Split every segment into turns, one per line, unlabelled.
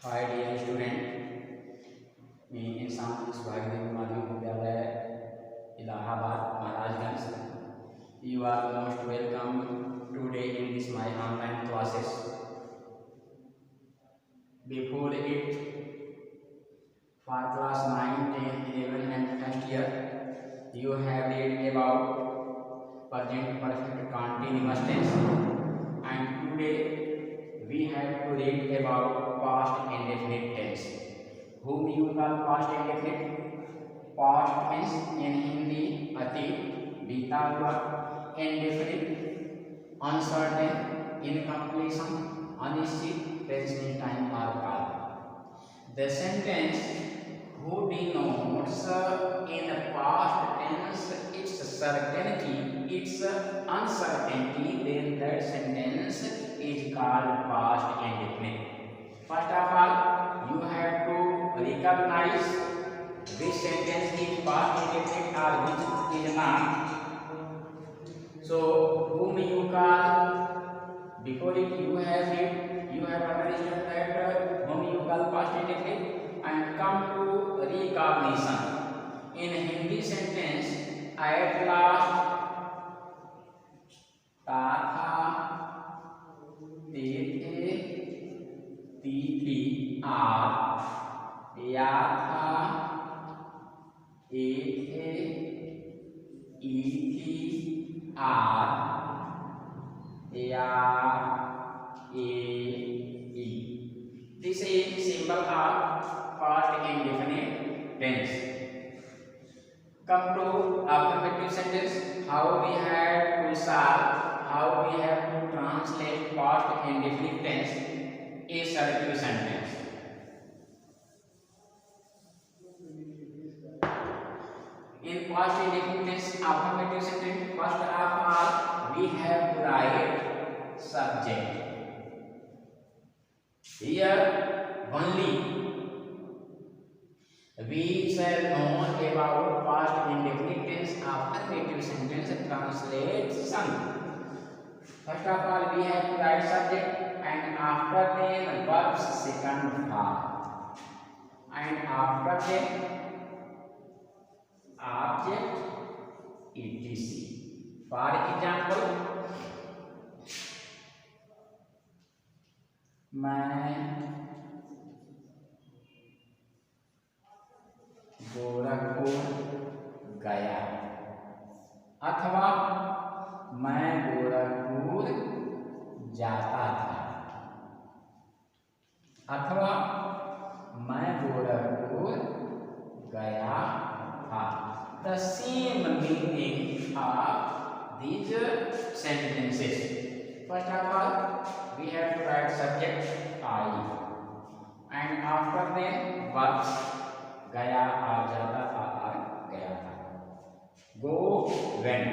Hi dear student, मैं इंसान Subhashdev Madhyamik Vidyalaya Allahabad Maharajganj. You are most welcome today in this my online classes. Before it for class 9, 10, 11 and first year, you have read about present perfect continuous tense, and today we have to read about past indefinite tense. Whom you call past indefinite? Past means in Hindi अतीत, बीता हुआ, indefinite uncertain, incompletion, अनिश्चित, tense means time or काल. The sentence who denotes in past tense its certainty, its uncertainty, then that sentence is called past indefinite. First of all, you have to recognize which sentence is past indefinite or which is not. So, whom you call, before it you have understood that whom you call past indefinite, and come to recognition. In Hindi sentence, at last, था, ते थे, ती थी, या था, ए थे, ई थी, या, e. This is symbol of past indefinite tense. Come to affirmative sentence. How we have to solve, how we have to translate past indefinite tense assertive sentence. In past indefinite tense affirmative sentence, first of all we have to write subject. Here only we shall know about past indefinite tense affirmative sentence translation. First of all, we have to write subject, and after then verbs second form, and after then object etc. For example, मैं गोरखपुर गया, अथवा मैं गोरखपुर जाता था, अथवा मैं गोरखपुर गया था. The same meaning of these sentences. First of all, we have to write subject I, and after then verbs गया आ जाता था और गया था. Go went,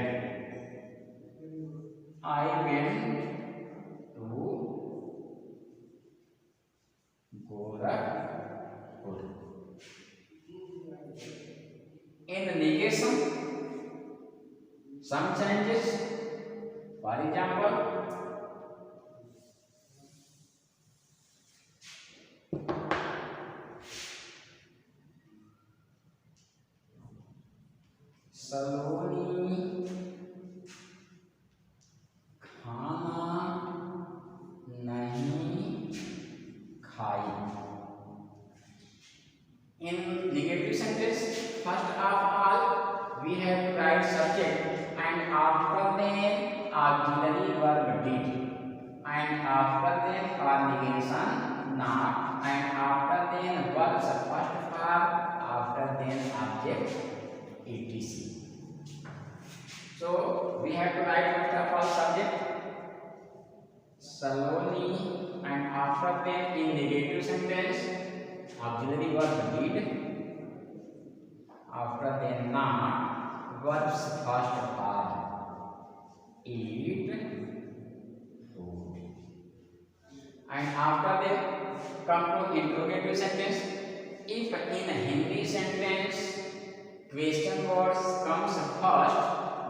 I went to Gorakhpur. In negation, some changes. For example, सलोनी खाना नहीं खाई. In negative sentence, first of all we have to write subject, and after then auxiliary verb did, and after then for negation not, and after then verbs first form, after then object etc. So we have to write first of all subject Saloni, and after then in negative sentence auxiliary verb did, after then not, verbs first form, eat food, and after then come to interrogative sentence. If in Hindi sentence question words comes first,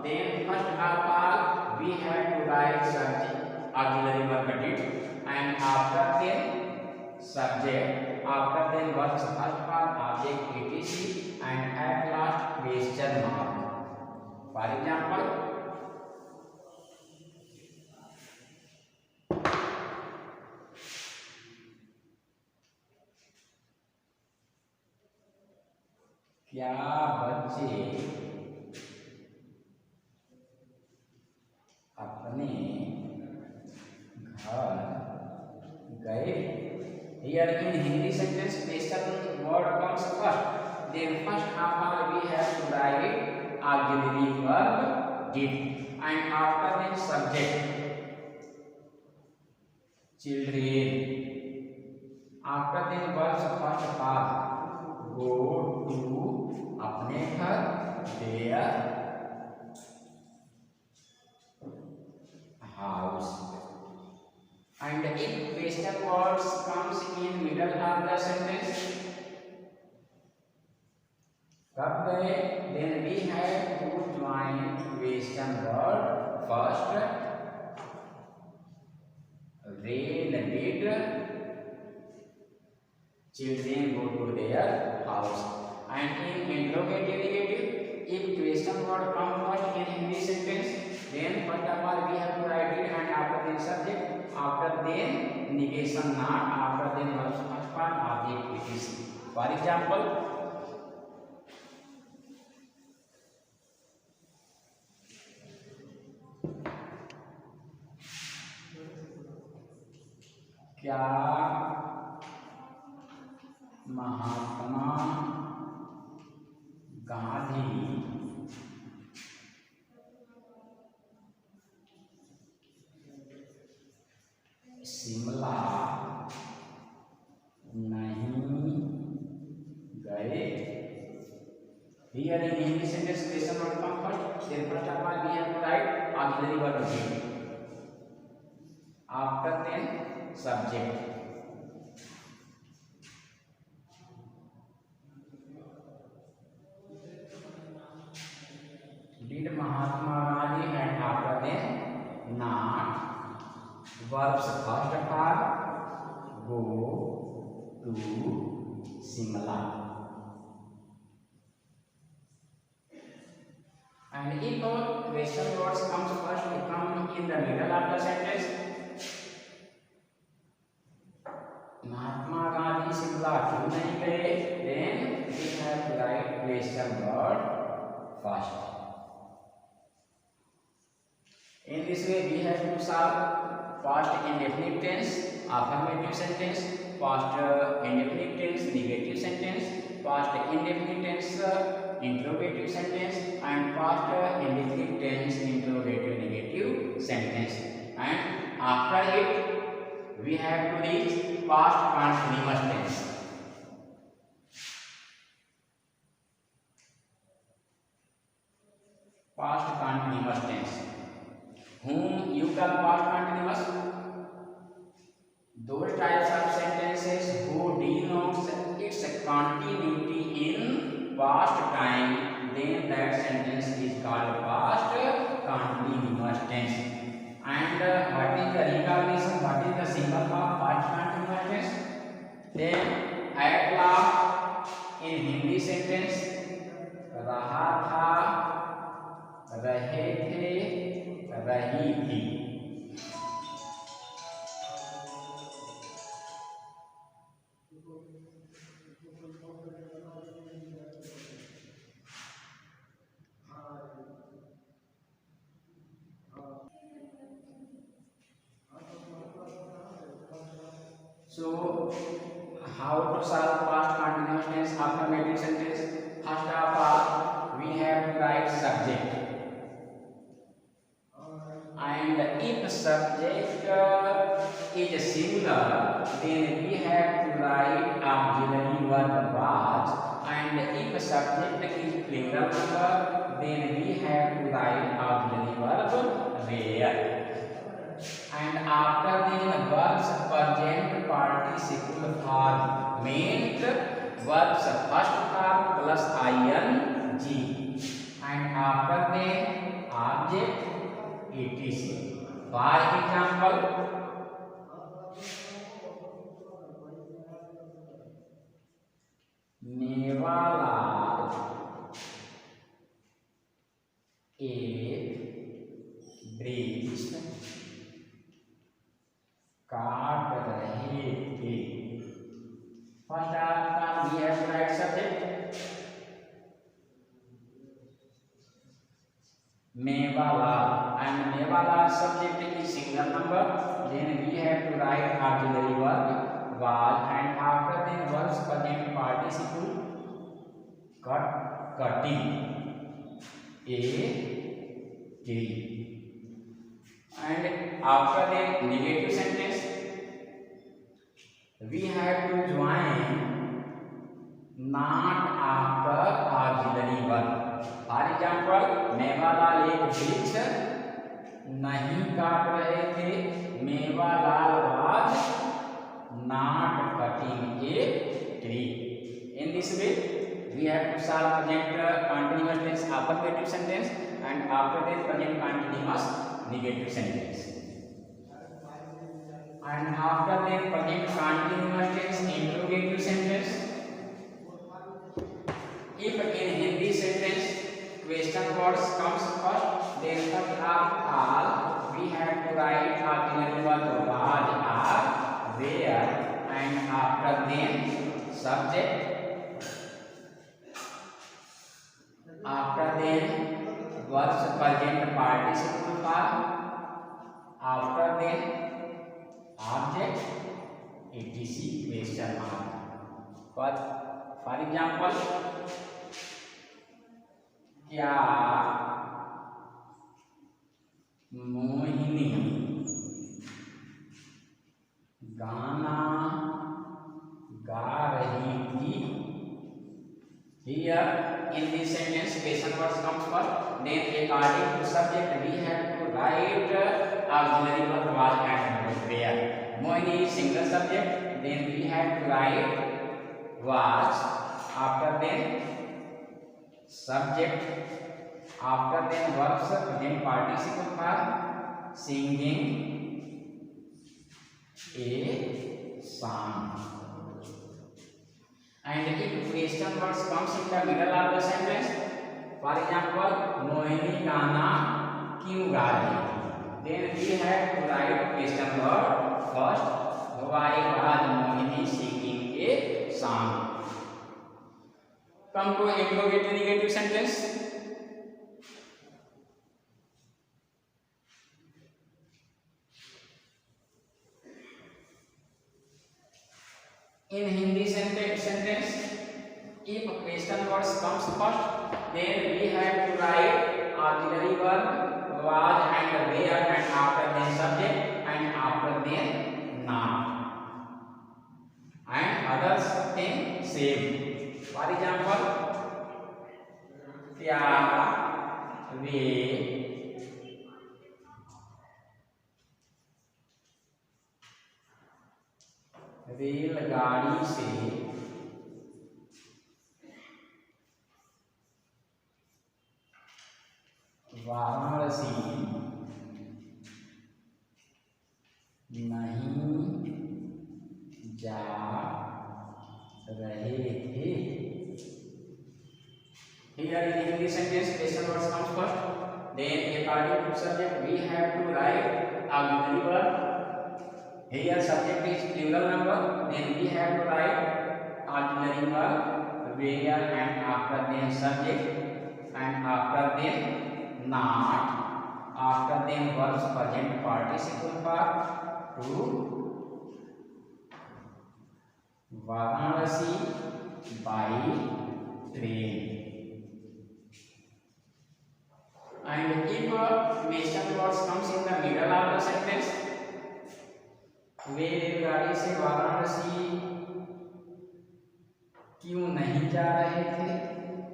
then first of all we have to write subject auxiliary verb did, and after then subject, after then verbs first part, object etc, and at last question mark. For example, क्या बच्चे अपने घर गए? Here in Hindi sentence, question word comes first. Then first of all we have to write auxiliary verb did, and after then subject children. After then verbs first part, go to अपने घर, their house. And if question words comes in middle of the sentence, कब गए? Then we have to join question word first. When did children go to their house? And in interrogative negative, if question word come first in English sentence, then first of all we have to write it, and after then subject, after then negation not, after then verbs first part, object etc. For example, क्या महात्मा गांधी शिमला नहीं गए? Here in English sentence question word come first, then first of all we have to write auxiliary verb did, after then subject. Did Mahatma Gandhi, and after then not, verbs first part, go to Simla. And if question words comes first, it come in the middle of the sentence. Mahatma Gandhi Shimla क्यों नहीं गए? Then we have to write question word first. In this way we have to solve past indefinite tense, affirmative sentence, past indefinite tense, negative sentence, past indefinite tense, interrogative sentence, and past indefinite tense, interrogative negative sentence. And after it we have to reach past continuous tense. Past continuous tense. Whom you call past continuous? Those types of sentences who denotes its continuity in past time, then that sentence is called past continuous tense. And what is the recognition? What is the symbol of past continuous tense? Then at last in Hindi sentence, रहा था, रहे थे, रही थी. So, how to solve past continuous tense affirmative sentence? First of all, we have to write subject. And if subject is singular, then we have to write auxiliary verb was. And if subject is plural number, then we have to write auxiliary verb were. And after then verbs present participle form means verbs first form plus ing, and after then object etc. For example, एक वृक्ष काट रहे थे। First आपका we have to write subject Mewalal and Mewalal subject is single number. Then we have to write auxiliary verb was and after then verbs present participle cutting a tree and after then negative sentence we have to join not after auxiliary verb. For example, Mewalal एक वृक्ष नहीं काट रहे थे, Mewalal was not cutting a tree. In this way, we have to solve present continuous tense affirmative sentence and after that present continuous negative sentence. And after that present continuous tense interrogative sentence. If in Hindi sentence question words comes first, then first of all we have to write auxiliary verb was, are, where, and after then subject. After then verbs present participle form. After then object etc question mark. For example, क्या मोहिनी गाना गा रही थी? Here in this sentence question words comes first, then according to subject we have to write auxiliary verb was and where. Mohini is single subject, then we have to write was, after then subject, after then verbs then participle form singing a song. And if question words comes in the middle of the sentence, for example, Mohini गाना क्यों गा रही थी? Then we have to write question word first. Why was Mohini singing a song? Come to interrogative negative sentence. In Hindi sentence, if question words comes first, then we have to write auxiliary verb was and where and after then subject and after then noun. And others then same. For example, क्या वे रेलगाड़ी से वाराणसी नहीं जा रहे थे? Here in English sentence question words comes first, then according to subject we have to write auxiliary verb. Here subject is plural number, then we have to write auxiliary verb where and after then subject and after then not, after then verbs present participle form to Varanasi by train. And if question words comes in the middle of the sentence, वे रेलगाड़ी से वाराणसी क्यों नहीं जा रहे थे?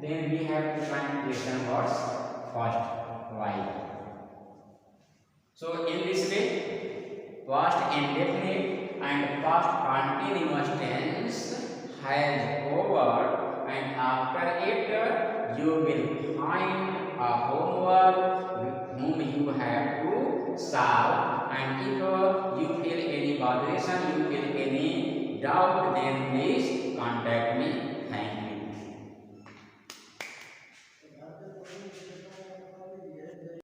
Then we have to find question words first. Why? So in this way, past indefinite and past continuous tense has over, and after it you will find a homework whom you have to solve. And if you feel any botheration, you feel any doubt, then please contact me.